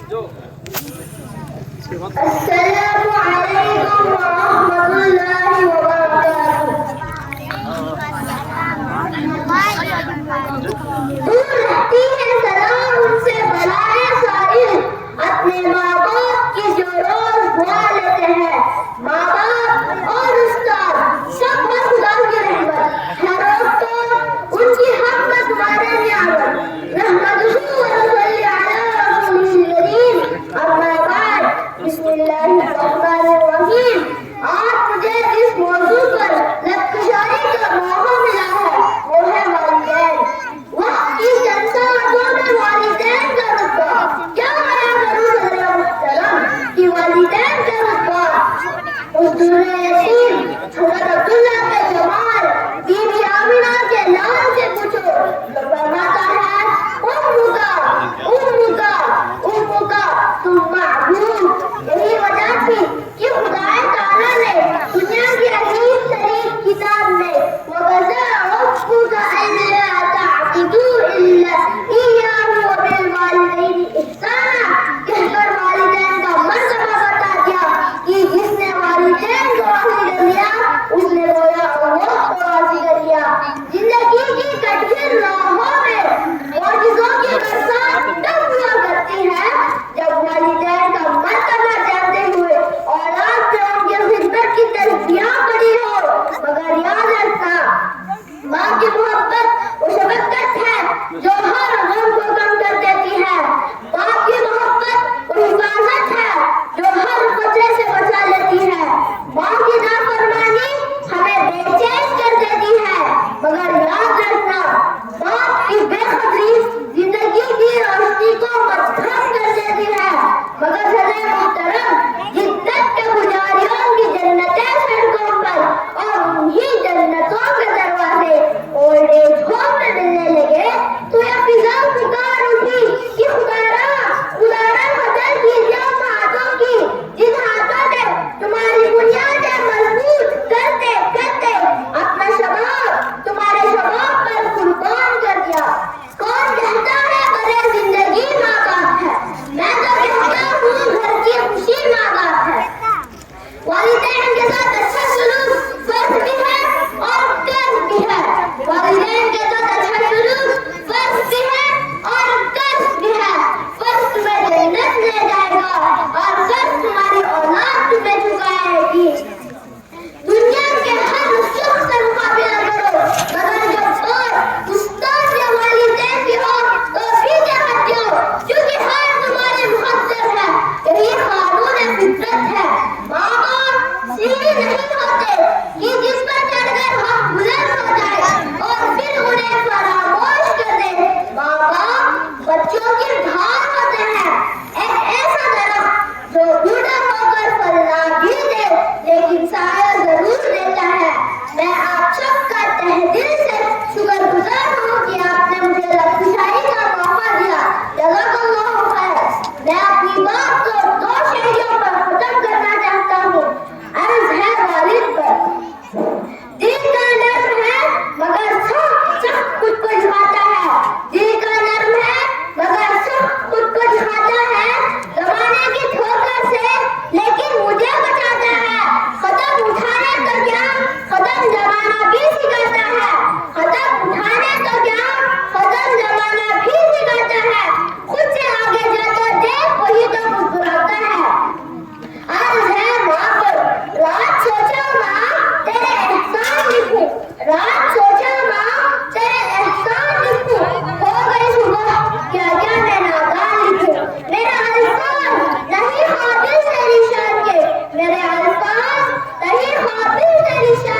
السلام علیکم ورحمۃ اللہ وبرکاتہ۔ دور رہتی ہے سلام ان سے بلائے سائل، اپنے ماں باپ کی جو روز دعا لیتے ہیں، ماں باپ اور استاد سب پر خدا کی رحمت ہے، روز تو ان کی حق میں تمہارے نعمت رحمت صلی علی رسول الکریم۔ اما بعد، بسم اللہ الرحمن الرحیم۔ آج مجھے اس موضوع پر لفظ کا موقع ملا ہے، وہ ہے والدین۔ وقت کی چند سالوں میں والدین کا رتبہ کیا بیان کروں حضرت محترم کہ والدین کا رتبہ اس دور یتیم حضرت عبداللہ کے جمال بی بی آمینہ کے لال سے پوچھو تو فرماتا ہے ام کا تم معبود۔ یہی وجہ تھی کہ خدا تعالیٰ نے دنیا کی عظیم ترین کتاب میں وَقَضَىٰ رَبُّكَ أَلَّا تَعْبُدُوا إِلَّا إِيَّاهُ وَبِالْوَالِدَيْنِ إِحْسَانًا کہہ کر والدین کا مرتبہ بتا دیا کہ جس نے والدین کو راضی کر لیا اس نے گویا اللہ کو راضی کر لیا۔ زندگی کی کٹھن راہوں میں معجزوں کی برسات تب ہوا کرتی ہے جب والدین کا مرتبہ جانتے ہوئے اولاد سے ان کی خدمت کی تلبیہ پڑی ہو، مگر یاد رکھنا ماں کی محبت وہ شفقت ہے جو ہر غم کو کم کر دیتی ہے، باپ کی محبت وہ حفاظت ہے جو ہر خطرے سے بچا لیتی ہے، ماں کی نافرمانی ہمیں بے چین کر دیتی ہے، مگر یاد رکھنا باپ کی بے قدری زندگی کی روشنی کو مدھم کر دیتی ہے۔ مگر حضرت محترم جدت کے پجاریوں کی جنتیں سڑکوں پر اور انہی جنتوں کے دروازے اولڈ ایج ہوم میں ملنے لگے تو یہ فضا پکار اٹھی کہ خدا را قدر کیجیے ان ہاتھوں کی جن ہاتھوں نے تمہاری بنیادیں مضبوط کرتے کرتے اپنا شباب تمہارے شباب پر قربان کر دیا۔ کون کہتا ہے برے زندگی ماں باپ ہے؟ میں تو کہتا ہوں گھر کی خوشی ماں باپ ہے۔ والدین کے ساتھ اچھا سلوک فرض بھی ہے اور قرض بھی ہے، والدین کے ساتھ اچھا سلوک فرض بھی ہے اور قرض بھی ہے۔ فرض تمہیں جنت لے جائے گا اور قرض تمہاری اولاد تمہیں چکائے گی۔ دنیا کے ہر شخص سے مقابلہ کرو، مگر جب اور استاد یا والدین کی ہو تو پیچھے ہٹ جاؤ، کیونکہ ہر تمہارے مقدر ہے۔ یہی قانون فطرت ہے۔ ماں باپ سیڑھی نہیں ہوتے کہ جس پر چڑھ کر ہم بلند ہو جائیں اور پھر انہیں فراموش کر دیں۔ ماں باپ بچوں کی ڈھال ہوتے ہیں، ایک ایسا درخت جو بوڑھا ہو کر پھل نہ بھی دے لیکن سایہ ضرور دیتا ہے۔ میں آپ سب کا تہ دل سے شکر گزار ہوں کہ آپ نے مجھے لفظ کا موقع دیا۔ جزاک اللہ خیر۔ میں اپنی بات کو دو شہریوں پر ختم کرنا چاہتا ہوں۔ عرض ہے والد پر، دل کا نرم ہے مگر سخت خود کو جھکاتا ہے، دل کا نرم ہے مگر سخت خود کو جھکاتا ہے، زمانے کی ٹھوکر سے لیکن مجھے بچاتا ہے۔ قدم اٹھانے تو کیا قدم زمانہ بھی سکھاتا ہے، قدم اٹھانے تو کیا قدم زمانہ بھی سکھاتا ہے، خود سے آگے جا کر دیکھ وہی تو مسکراتا ہے۔ عرض ہے ماں پر، رات سوچا ماں تیرے احسان لکھوں، رات سوچا ماں تیرے احسان لکھوں، ہو گئی صبح کیا کیا میں نادان لکھوں۔ میرا الفاظ نہیں قابل تیری شان کے، میرے الفاظ نہیں قابل تیری شان